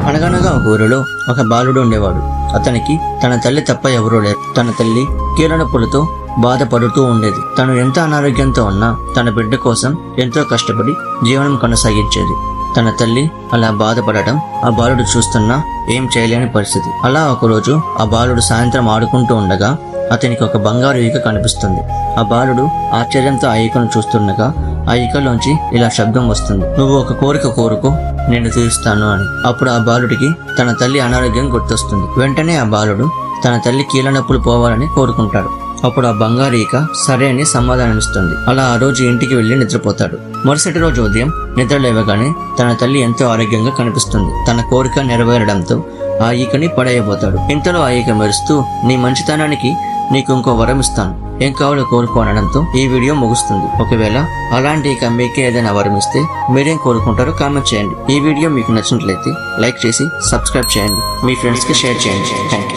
అనగనగా ఒక ఊరిలో ఒక బాలుడు ఉండేవాడు. అతనికి తన తల్లి తప్ప ఎవరూ లేరు. తన తల్లి కీళ్ళనొప్పులతో బాధపడుతూ ఉండేది. తను ఎంత అనారోగ్యంతో ఉన్నా తన బిడ్డ కోసం ఎంతో కష్టపడి జీవనం కొనసాగించేది. తన తల్లి అలా బాధపడటం ఆ బాలుడు చూస్తున్నా ఏం చేయలేని పరిస్థితి. అలా ఒకరోజు ఆ బాలుడు సాయంత్రం ఆడుకుంటూ ఉండగా అతనికి ఒక బంగారు ఈక కనిపిస్తుంది. ఆ బాలుడు ఆశ్చర్యంతో ఆ ఈకను చూస్తుండగా ఆ ఈకలోంచి ఇలా శబ్దం వస్తుంది, నువ్వు ఒక కోరిక కోరుకో, నేను తీరుస్తాను అని. అప్పుడు ఆ బాలుడికి తన తల్లి అనారోగ్యం గుర్తొస్తుంది. వెంటనే ఆ బాలుడు తన తల్లి కీళ్ళనొప్పులు పోవాలని కోరుకుంటాడు. అప్పుడు ఆ బంగారు ఈక సరే అని సమాధానమిస్తుంది. అలా ఆ రోజు ఇంటికి వెళ్లి నిద్రపోతాడు. మరుసటి రోజు ఉదయం నిద్ర లేవగానే తన తల్లి ఎంతో ఆరోగ్యంగా కనిపిస్తుంది. తన కోరిక నెరవేరడంతో ఆ ఈకని పడేయబోతాడు. ఇంతలో ఆ ఈక మెరుస్తూ, నీ మంచితనానికి నీకు ఇంకో వరం ఇస్తాను, ఏం కావాలో కోరుకో అనడంతో ఈ వీడియో ముగుస్తుంది. ఒకవేళ అలాంటి ఈక మీకే ఏదైనా వరం ఇస్తే మీరేం కోరుకుంటారో కామెంట్ చేయండి. ఈ వీడియో మీకు నచ్చినట్లయితే లైక్ చేసి సబ్స్క్రైబ్ చేయండి. మీ ఫ్రెండ్స్ కి షేర్ చేయండి. Thank you.